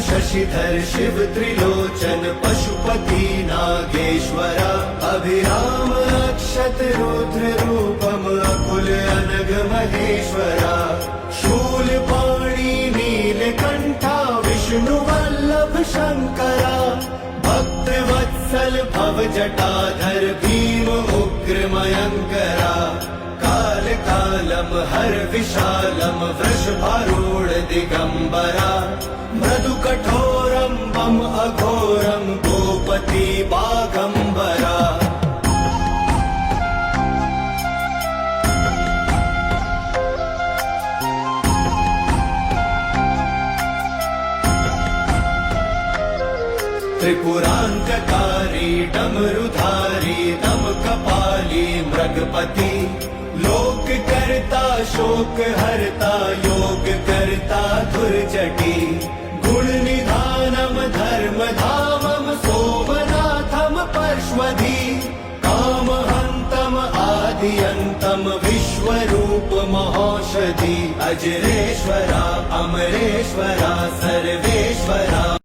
शशिधर शिव त्रिलोचन पशुपति नागेश्वरा अभिराम अक्षत रुद्र रूपम अकुल अनग महेश्वरा शूलपाणि नीलकंठा विष्णु वल्लभ शंकरा भक्त वत्सल भव जटाधर भीम उग्र मयंकरा काल कालम हर विशालम वृषभारूढ़ दिगंबरा मृदु कठोरम बम अघोरम गोपति बागंबरा त्रिपुरांतकारी डमरुधारी दम कपाली मृगपति लोक करता शोक हरता योग करता दुर्जटी गुण निधानम धर्म धामम सोमनाथम परश्वधी काम हंतम आदियंतम विश्वरूप महौषधि अजरेश्वरा अमरेश्वरा सर्वेश्वरा।